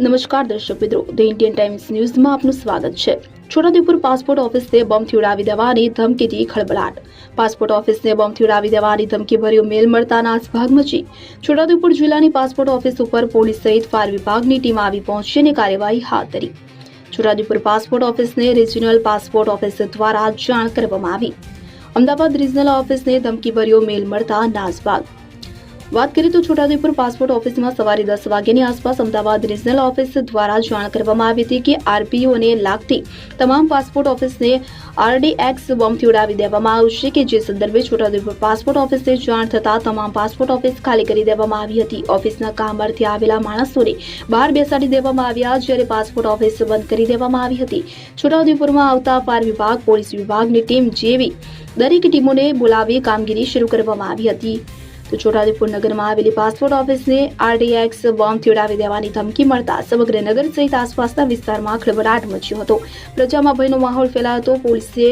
નમસ્કાર દર્શક મિત્રો, ધ ઇન્ડિયન ટાઈમ્સ ન્યૂઝમાં આપનું સ્વાગત છે। છોટાઉદેપુર પાસપોર્ટ ઓફિસને બોમ્બથી ઉડાવી દેવાની ધમકીથી ખળભળાટ। પાસપોર્ટ ઓફિસને બોમ્બથી ઉડાવી દેવાની ધમકીભર્યો મેલ મળતા નાસભાગ મચી। છોટાઉદેપુર જિલ્લાની પાસપોર્ટ ઓફિસ ઉપર પોલીસ સહિત ફાયર વિભાગની ટીમ આવી પહોંચી અને કાર્યવાહી હાથ ધરી। છોટાઉદેપુર પાસપોર્ટ ઓફિસને રિજિયનલ પાસપોર્ટ ઓફિસ દ્વારા જાણ કરવામાં આવી। અમદાવાદ રિજિયનલ ઓફિસને ધમકીભર્યો મેલ મળતા નાસભાગ। વાત કરીએ તો છોટાઉદેપુર પાસપોર્ટ ઓફિસમાં સવારે 10 વાગ્યાની આસપાસ અમદાવાદ રિજિયનલ ઓફિસ દ્વારા જાણ કરવામાં આવી હતી કે આરપીઓને લાગતી તમામ પાસપોર્ટ ઓફિસને આરડીએક્સ બોમ્બથી ઉડાવી દેવામાં આવશે કે જે સંદર્ભે છોટાઉદેપુર પાસપોર્ટ ઓફિસને જાણ થતાં તમામ પાસપોર્ટ ઓફિસ ખાલી કરી દેવામાં આવી હતી। ઓફિસના કામ અર્થે આવેલા માણસોને બહાર બેસાડી દેવામાં આવ્યા, જ્યારે પાસપોર્ટ ઓફિસ બંધ કરી દેવામાં આવી હતી। છોટાઉદેપુરમાં આવતા ફાયર વિભાગ, પોલીસ વિભાગની ટીમ જેવી દરેક ટીમોને બોલાવી કામગીરી શરૂ કરવામાં આવી હતી। તો છોટાઉદેપુર નગરમાં આવેલી પાસપોર્ટ ઓફિસને આરડીએક્સ બોમ્બથી ઉડાવી દેવાની ધમકી મળતા સમગ્ર નગર સહિત આસપાસના વિસ્તારમાં ખળભળાટ મચ્યો હતો। પ્રજામાં ભયનો માહોલ ફેલાયો હતો। પોલીસે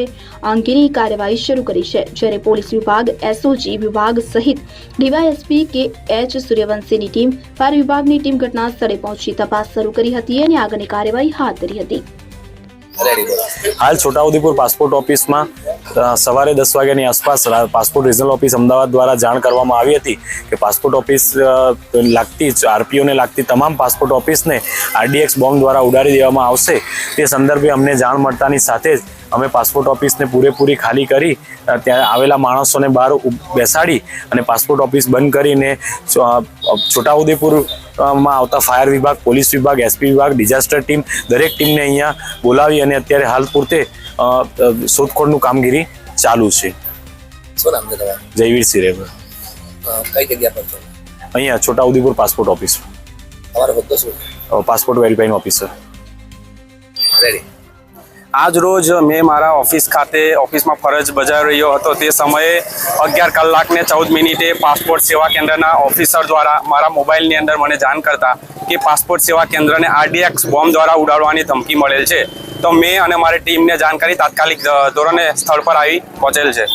અંગેની કાર્યવાહી શરૂ કરી છે, જ્યારે પોલીસ વિભાગ, એસઓજી વિભાગ સહિત ડીવાયએસપી કે એચ સૂર્યવંશીની ટીમ, ફાયર વિભાગની ટીમ ઘટના સ્થળે પહોંચી તપાસ શરૂ કરી હતી અને આગળની કાર્યવાહી હાથ ધરી હતી। हाल छोटाउदेपुर पासपोर्ट ऑफिस में सवारे 10 वाग्यानी आसपास पासपोर्ट रीजनल ऑफिस अमदावाद द्वारा जाण करवामां आवी हती कि पासपोर्ट ऑफिस लागती आरपीओ ने लागती तमाम पासपोर्ट ऑफिस ने आरडीएक्स बॉम्ब द्वारा उडाड़ी देवामां आवशे। ते संदर्भे अमने जाण मळतानी साथे ज अमे पासपोर्ट ऑफिस ने पूरेपूरी खाली करी त्यां आवेला माणसोने बहार बेसाड़ी अने पासपोर्ट ऑफिस बंद करीने छोटाउदेपुर में आवता फायर विभाग, पोलीस विभाग, एसपी विभाग, डिजास्टर टीम दरेक टीम ने अहींया बोलावी अने अत्यारे हाल पूरते शोधखोळनुं कामगीरी चालू छे। શું નામ છે તમારું? જયવીર સિરેવર। કઈ જગ્યા પર છો? અહીંયા છોટાઉદેપુર પાસપોર્ટ ઓફિસ, તમારો હોદ્દો શું? Passport verifying officer. રેડી। આજ રોજ મેં મારા ઓફિસ ખાતે ઓફિસમાં ફરજ બજાવી રહ્યો હતો તે સમયે 11 કલાકને 14 મિનિટે પાસપોર્ટ સેવા કેન્દ્રના ઓફિસર દ્વારા મારા મોબાઈલની અંદર મને જાણ કરતા કે પાસપોર્ટ સેવા કેન્દ્રને આરડીએક્સ બોમ્બ દ્વારા ઉડાડવાની ધમકી મળેલ છે। તો મેં અને મારી ટીમને જાણ કરી તાત્કાલિક ધોરણે સ્થળ પર આવી પહોંચેલ છે।